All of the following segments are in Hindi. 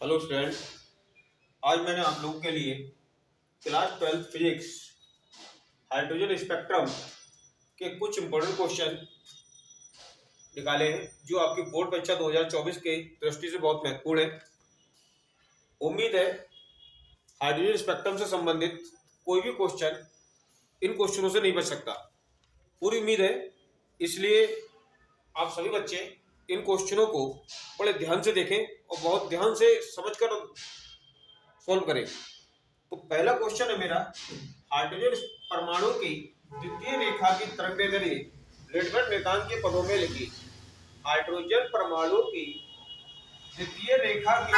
Hello student. आज मैंने आप लोगों के लिए क्लास 12 फिजिक्स हाइड्रोजन स्पेक्ट्रम के कुछ इंपॉर्टेंट क्वेश्चन निकाले हैं जो आपकी बोर्ड परीक्षा 2024 के दृष्टि से बहुत महत्वपूर्ण है। उम्मीद है हाइड्रोजन स्पेक्ट्रम से संबंधित कोई भी क्वेश्चन इन क्वेश्चनों से नहीं बच सकता, पूरी उम्मीद है। इसलिए आप सभी बच्चे इन क्वेश्चनों को बड़े ध्यान से देखें और बहुत ध्यान से समझकर सॉल्व करें। तो पहला क्वेश्चन है मेरा, हाइड्रोजन परमाणु की द्वितीय रेखा की तरंगदैर्घ्य रेडबर्ग नियतांक के पदों में लिखी। हाइड्रोजन परमाणु की द्वितीय रेखा की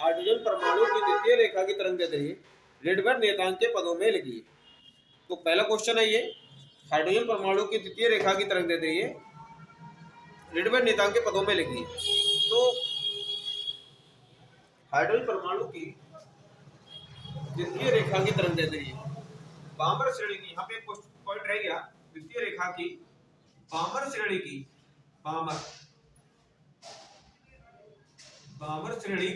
हाइड्रोजन परमाणु की द्वितीय रेखा की तरंगदैर्घ्य रेडबर्ग नियतांक के पदों में लिखी। तो पहला क्वेश्चन है ये, हाइड्रोजन परमाणु की द्वितीय रेखा की तरंगदैर्घ्य रेडबर्ग नियतांक के पदों में लिखी। तो हाइड्रोजन परमाणु की द्वितीय रेखा की तरंगदैर्घ्य बामर श्रेणी की, यहाँ पे पॉइंट रह गया, द्वितीय रेखा की बामर श्रेणी की बामर श्रेणी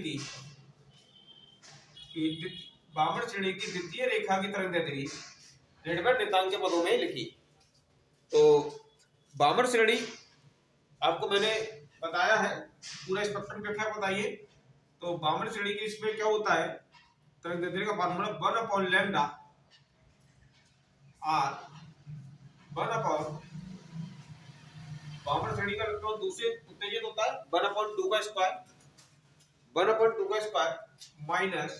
की द्वितीय रेखा की तरंगदैर्घ्य रेडबर्ग नियतांक के पदों में लिखी। तो बामर श्रेणी आपको मैंने बताया है, पूरा स्पेक्ट्रम का क्या बताइए। तो बामर श्रेणी की इसमें क्या होता है, तरंगदैर्घ्य का फॉर्मूला 1 लैम्डा आर 1 बामर श्रेणी का इलेक्ट्रॉन दूसरे उत्तेजित होता है 1/2 का स्क्वायर माइनस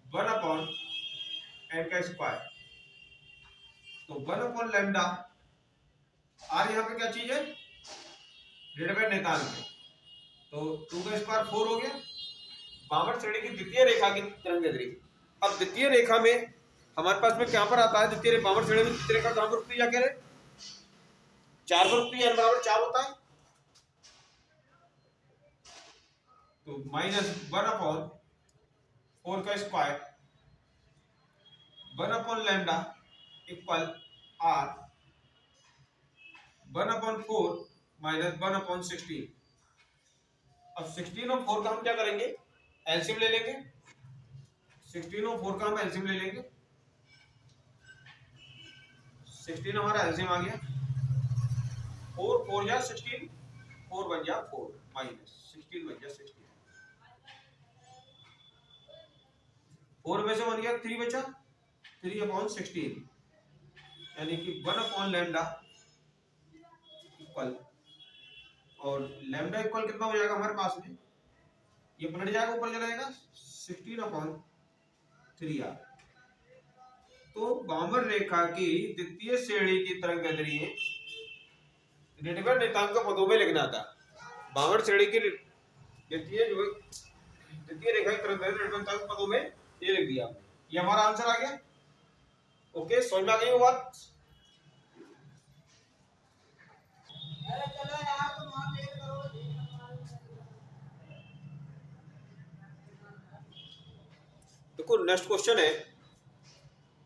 1/n का स्क्वायर। तो 1 लैम्डा आर यहाँ पे क्या चीज है, रेडबर्ग नियतांक है। तो 2 का स्क्वायर 4 हो गया। बामर श्रेणी की द्वितीय रेखा की तरंगदैर्घ्य। अब द्वितीय रेखा में हमारे पास में क्या पर आता है, द्वितीय बामर श्रेणी में द्वितीय रेखा कहां पर रुकती है, क्या कह रहे 4 पर रुकती है, n बराबर 4 होता है। तो -1/4 का square 1 lambda equal r 1/4 minus 1/16। अब 16 और 4 का हम क्या करेंगे, एलसीएम ले लेंगे। 16 और 4 का हम एलसीएम ले लेंगे। 16 हमारा एलसीएम आ गया, 4 4 जा 16, 4 बन जा 4 माइनस 16 बन जा 16, 4 में से बन गया 3 बचा, 3/16 यानी कि 1 लैम्डा इक्वल, और लैम्डा इक्वल कितना हो जाएगा हमारे पास में, ये पलट जाएगा ऊपर चला जाएगा 16/3r। तो बामर रेखा की द्वितीय श्रेणी की तरंगदैर्घ्य रेडबर्ग नियतांक के पदों में लिखना था। बामर श्रेणी की द्वितीय रेखा की तरंगदैर्घ्य रेडबर्ग नियतांक के पदों में ये लिख दिया, ये हमारा आंसर आ गया। ओके, समझ में आ गई वो बात। देखो नेक्स्ट क्वेश्चन है,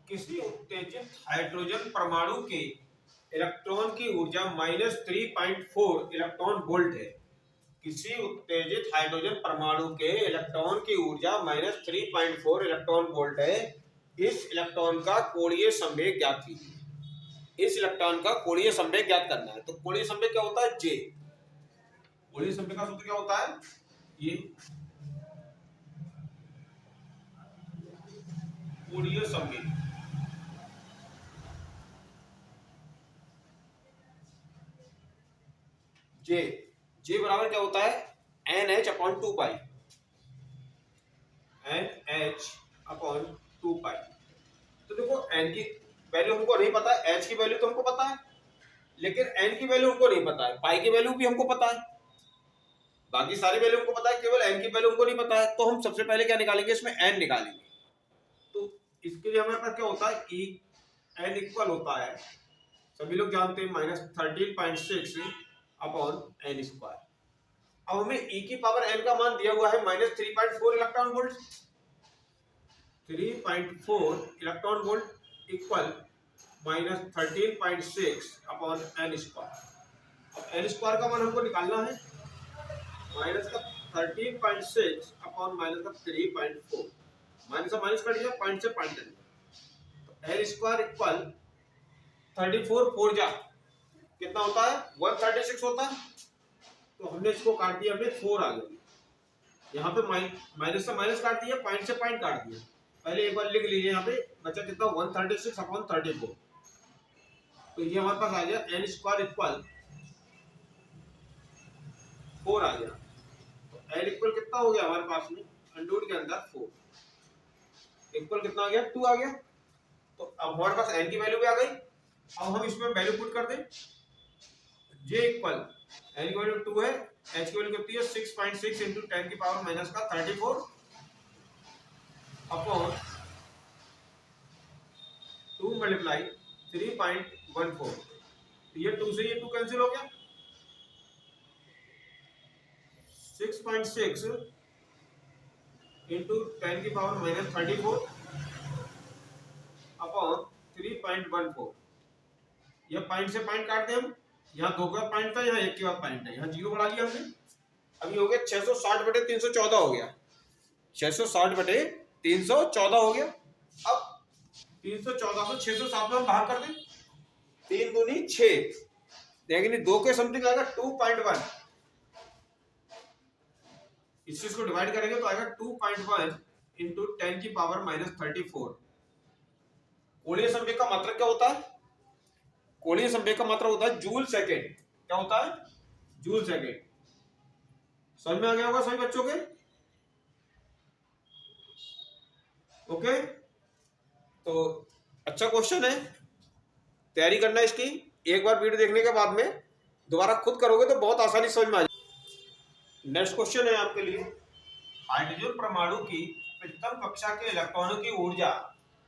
किसी उत्तेजित हाइड्रोजन परमाणु के इलेक्ट्रॉन की ऊर्जा -3.4 इलेक्ट्रॉन वोल्ट है। किसी उत्तेजित हाइड्रोजन परमाणु के इलेक्ट्रॉन की ऊर्जा -3.4 इलेक्ट्रॉन वोल्ट है। इस इलेक्ट्रॉन का कोणीय संवेग ज्ञात कीजिए। इस इलेक्ट्रॉन का कोणीय संवेग ज्ञात करना है। तो कोणीय संवेग क्या होता है, जे। कोणीय संवेग का सूत्र क्या होता है, ये कोणीय संवेग जे। जे बराबर क्या होता है, NH/2 NH/2। तो देखो n की वैल्यू हमको नहीं पता है, h की वैल्यू तो हमको पता है, लेकिन n की वैल्यू हमको नहीं पता है। पाई की वैल्यू भी हमको पता है, बाकी सारी वैल्यू हमको पता है, केवल n की वैल्यू हमको नहीं पता है। तो हम सबसे पहले क्या निकालेंगे, इसमें n निकालेंगे। तो इसके लिए हमारे पास क्या होता है, E n इक्वल होता है, सभी लोग जानते हैं, -13.6/n²। अब हमें e की पावर n का मान दिया हुआ है -3.4 electron volt. 3.4 electron volt equal -13.6/n²। अब n² का मान हमको निकालना है, माइनस का 13.6 अपॉन माइनस का 3.4, माइनस से माइनस कट गया, पॉइंट से पॉइंट कट गया, तो एल स्क्वायर इक्वल 34 4 जा कितना होता है 136 होता है। तो हमने इसको काट दिया, हमने 4 आ गया, यहाँ पे माइनस से माइनस काट दिया, पॉइंट से पॉइंट काट दिया। पहले एक बार लिख लीजिए, यहाँ पे बचा कितना 136 अपॉन 34, तो ये हमारे पास आ गया एन स्क्वायर इक्वल 4 आ गया। तो एल इक्वल कितना हो गया हमारे पास में अंडर के अंदर 4 इक्वल कितना आ गया 2 आ गया। तो अब हमारे पास एन की वैल्यू भी आ गई। अब हम इसमें वैल्यू पुट कर दें, जे इक्वल एन की वैल्यू 2 है, एच की वैल्यू कितनी है 6.6 इंटू 10 की पावर माइनस का 34 अपॉन 2 मल्टीप्लाई 3.14। ये 2 से ये 2 कैंसिल हो गया, 6.6 इंटू 10 की पावर माइनस 34 अपॉन 3.14। यह पॉइंट से पॉइंट काट दे हम, यहाँ 2 का पॉइंट था, यहाँ 1 के बाद पॉइंट है, यहाँ 0 बढ़ा लिया हमने। अभी हो गया 660/314 हो गया, 660/314 हो गया। अब 314 को 607 में हम बाहर कर दें, 3 दूनी 6, लेकिन 2 के समथिंग आएगा 2.1, इस चीज को डिवाइड करेंगे तो आएगा 2.1 इंटू 10 की पावर माइनस 34। कोणीय संवेग का मात्रक क्या होता है, कोणीय संवेग का मात्रक होता है जूल सेकेंड। क्या होता है जूल सेकेंड। समझ में आ गया होगा सभी बच्चों के, ओके। तो अच्छा क्वेश्चन है, तैयारी करना इसकी, एक बार वीडियो देखने के बाद में दोबारा खुद करोगे तो बहुत आसानी समझ में आ जाएगी। नेक्स्ट क्वेश्चन है आपके लिए, हाइड्रोजन परमाणु की प्रथम कक्षा के इलेक्ट्रॉनों की ऊर्जा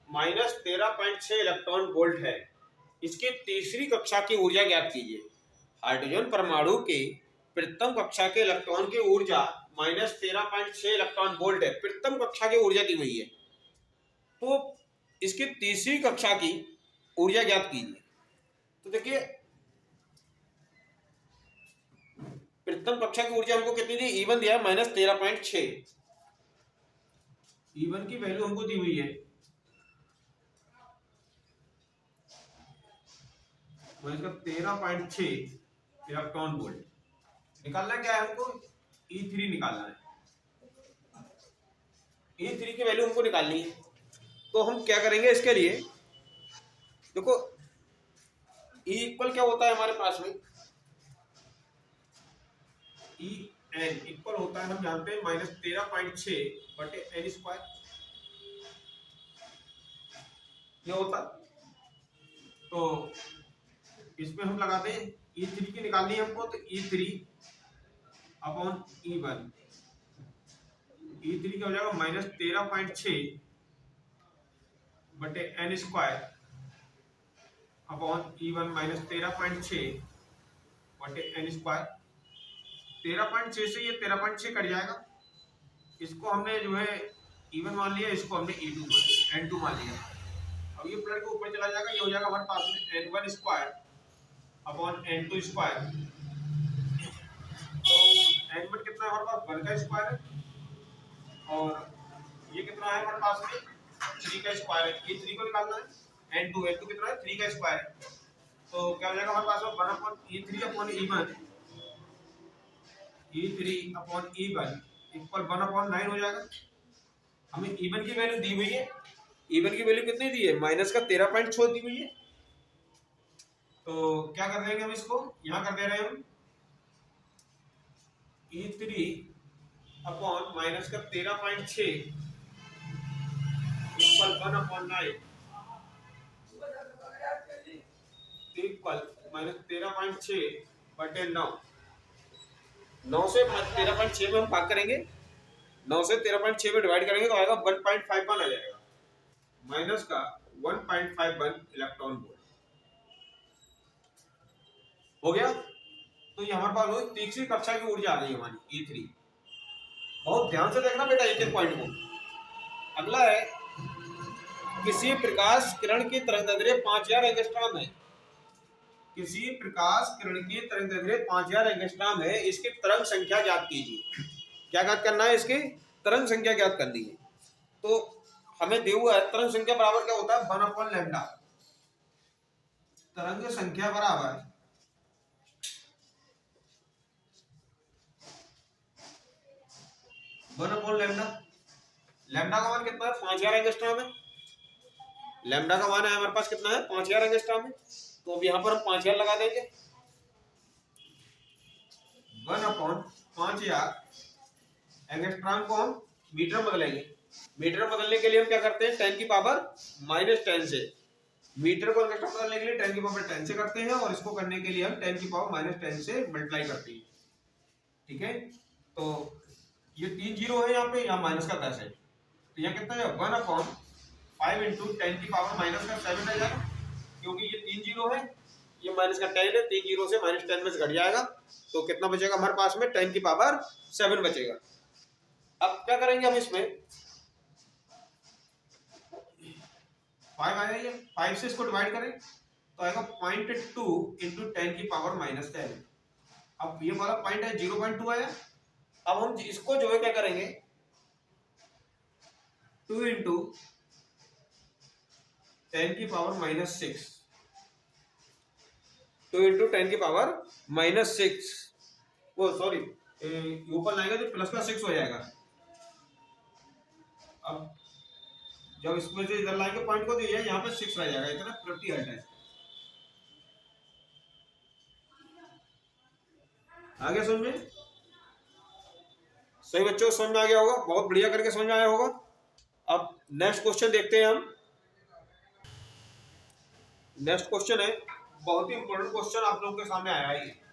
-13.6 इलेक्ट्रॉन वोल्ट है, इसकी तीसरी कक्षा की ऊर्जा ज्ञात कीजिए। हाइड्रोजन परमाणु के प्रथम कक्षा के इलेक्ट्रॉन की ऊर्जा -13.6 इलेक्ट्रॉन वोल्ट है, प्रथम कक्षा की ऊर्जा दी हुई है, तो इसकी तीसरी कक्षा की ऊर्जा ज्ञात कीजिए। तो देखिए प्रथम कक्षा की ऊर्जा हमको कितनी दी, E1 दिया -13.6, E1 की वैल्यू हमको दी हुई है -13.6 इलेक्ट्रॉन वोल्ट। निकालना क्या है हमको, E3 निकालना है, E3 की वैल्यू हमको निकालनी है। तो हम क्या करेंगे इसके लिए, देखो E इक्वल क्या होता है हमारे पास में, En इक्वल होता है, हम जानते हैं -13.6/n स्क्वायर, ये होता। तो इसमें हम लगाते हैं E3 की निकालनी है हमको, तो E3 अपॉन E1, E3 क्या हो जाएगा -13.6/n square upon E1 -13.6/n square. 13.6 से ये 13.6 कट जाएगा, इसको हमने जो है E1 मान लिया, इसको हमने N2 मान लिया। अब ये प्लस के ऊपर चला जाएगा, ये हो जाएगा हमारे पास में N1 square upon N2 square. तो N1 कितना है हमारे पास 1 का स्क्वायर है, और ये कितना है हमारे पास में 3 का स्क्वायर है, ये 3 को निकालना है। N2 कितना है 3 का स्क्वायर है, तो क्या हो जाएगा हमारे पास में 1/E3 upon E1, E3 upon E1 equal 1/9 हो जाएगा। हमें E1 की वैल्यू दी हुई है, E1 की वैल्यू कितनी दी है -13.6 दी हुई है। तो क्या कर देंगे हम, इसको यहाँ कर दे रहे हैं हम E3 अपॉन -13.6 इक्वल 1/9 इक्वल -13.6/9। 9 से 13.6 में हम भाग करेंगे, 9 से 13.6 में डिवाइड करेंगे तो आएगा 1.51 आ जाएगा, माइनस का 1.51 इलेक्ट्रॉन वोल्ट हो गया। तो ये हमारे पास तीसरी कक्षा की ऊर्जा आ गई हमारी E3। बहुत ध्यान से देखना बेटा एक एक पॉइंट को। अगला है, किसी प्रकाश किरण की तरंगदैर्घ्य 5000 एंगस्ट्रॉम है, किसी प्रकाश किरण की तरंगदैर्घ्य 5000 एंगस्ट्रॉम है, इसकी तरंग संख्या ज्ञात कीजिए। क्या ज्ञात करना है, इसकी तरंग संख्या ज्ञात करनी है। तो हमें दिया हुआ है तरंग संख्या बराबर क्या होता है 1/λ। तरंग संख्या बराबर 1/λ। लैम्डा का मान कितना है 5000 एंगस्ट्रॉम है। लैम्डा का मान है हमारे पास कितना है 5000 एंगस्ट्रॉम है। तो अब यहाँ पर हम 5000 लगा देंगे। 1/5000 एंगस्ट्रॉम को हम मीटर में बदलेंगे। मीटर में बदलने के लिए हम क्या करते हैं 10 की पावर -10 से। मीटर को एंगस्ट्रॉम बदलने के लिए 10 की पावर 10 से करते हैं और इसको करने के लिए हम 10 की पावर -10 से मल्टीप्लाई करते हैं। ठीक है, तो ये 3 जीरो है यहाँ पे, यहाँ माइनस का 10 है, तो यहाँ कितना है 1/5 इंटू 10 की पावर -7 रह जाएगा, क्योंकि ये 3 जीरो है, ये माइनस का 10 है, 3 जीरो से -10 में से घट जाएगा, तो कितना बचेगा हमारे पास में 10 की पावर 7 बचेगा। अब क्या करेंगे हम इसमें 5 आएगा, ये 5 से इसको डिवाइड करें तो आएगा 0.2 इंटू 10 की पावर -10। अब ये वाला पॉइंट है 0.2 आया। अब हम इसको जो है क्या करेंगे 2 इंटू 10 की पावर -6, 2 इंटू 10 की पावर -6, वो सॉरी ऊपर लाएगा तो प्लस का 6 हो जाएगा। अब जब इसमें से इधर लाएंगे पॉइंट को तो ये यहाँ पे 6 रह जाएगा, इतना प्रति हर्ट है। आगे समझ में सही बच्चों समझ में आ गया होगा, बहुत बढ़िया करके समझ में आया होगा। अब नेक्स्ट क्वेश्चन देखते हैं हम। नेक्स्ट क्वेश्चन है बहुत ही इंपॉर्टेंट क्वेश्चन आप लोगों के सामने आया है।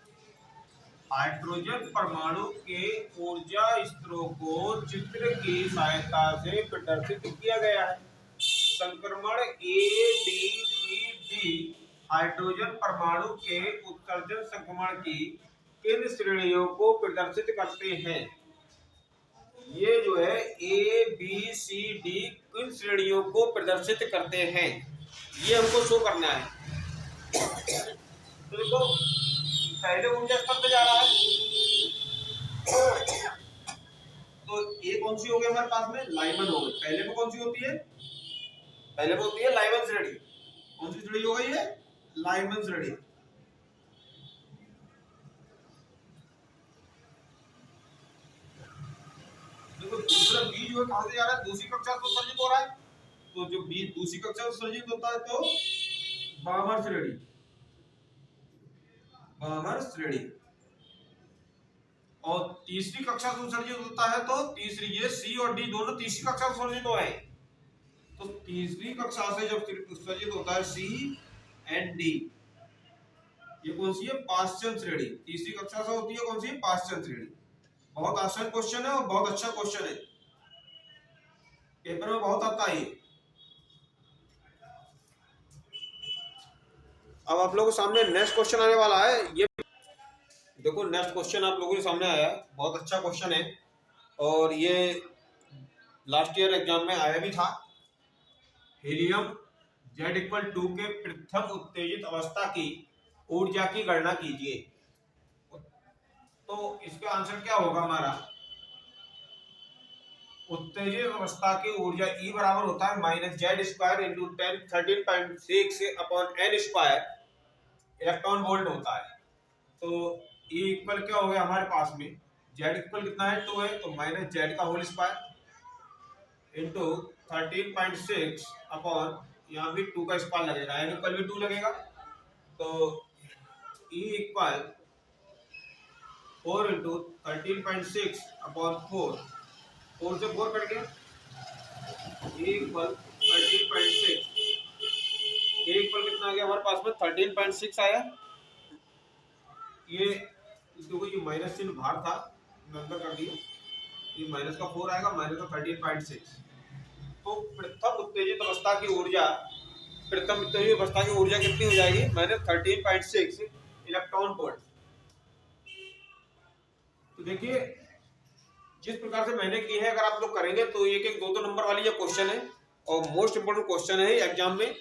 हाइड्रोजन परमाणु के ऊर्जा स्तरों को चित्र की सहायता से प्रदर्शित किया गया है। संक्रमण ABCD हाइड्रोजन परमाणु के उत्सर्जन संक्रमण की किन श्रेणियों को प्रदर्शित करते हैं। ये जो है ABCD किन श्रेणियों को प्रदर्शित करते हैं, ये हमको शो करना है। तो देखो पहले ऊर्जा स्तर पे जा रहा है, तो ये कौन सी हो गई हमारे पास में लाइमन हो गई। पहले में कौन सी होती है, पहले में होती है लाइमन श्रेणी। कौन सी श्रेणी हो गई है लाइमन श्रेणी। देखो दूसरा बी जो है कहां से जा रहा है, दूसरी कक्षा से उत्सर्जित हो रहा है, तो जो बी दूसरी कक्षा से उत्सर्जित होता है तो बामर श्रेणी, बामर श्रेणी। और तीसरी कक्षा से उत्सर्जित होता है तो तीसरी, ये सी और डी दोनों तीसरी कक्षा से उत्सर्जित हो रहे हैं, तो तीसरी कक्षा से जब उत्सर्जित होता है सी एंड डी, ये कौन सी है पाश्चन श्रेणी। तीसरी कक्षा से होती है कौन सी पाश्चन श्रेणी। बहुत आसान क्वेश्चन है और बहुत अच्छा क्वेश्चन है, पेपर में बहुत आता है। अब आप लोगों के सामने नेक्स्ट क्वेश्चन आने वाला है। ये देखो नेक्स्ट क्वेश्चन आप लोगों के सामने आया है, बहुत अच्छा क्वेश्चन है और ये लास्ट ईयर एग्जाम में आया भी था। हीलियम Z=2 के प्रथम उत्तेजित अवस्था की ऊर्जा की गणना कीजिए। तो इसका आंसर क्या होगा हमारा, उत्तेजित अवस्था की ऊर्जा E बराबर होता है -Z² into 13.6/n² electron volt होता है। तो E इक्वल क्या हो गया हमारे पास में, Z इक्वल कितना है 2 है, तो -Z का होल स्क्वायर इंटू 13.6 अपॉन यहाँ भी 2 का स्क्वायर लगेगा, N इक्वल भी 2 लगेगा, तो E इक्वल 4 इंटू 13.6 अपॉन 4 से 4 कट गया, E इक्वल 13.6, A इक्वल कितना आ गया हमारे पास में 13.6 आया। ये देखो ये माइनस चिन्ह बाहर था, अंदर कर दिया, ये माइनस का 4 आएगा, माइनस का 13.6। तो प्रथम उत्तेजित अवस्था की ऊर्जा, प्रथम उत्तेजित अवस्था की ऊर्जा कितनी हो जाएगी -13.6 इलेक्ट्रॉन वोल्ट। तो देखिए जिस प्रकार से मैंने की है, अगर आप लोग करेंगे तो एक एक 2-2 नंबर वाली ये क्वेश्चन है और मोस्ट इंपोर्टेंट क्वेश्चन है एग्जाम में,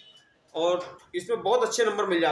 और इसमें बहुत अच्छे नंबर मिल जाते हैं।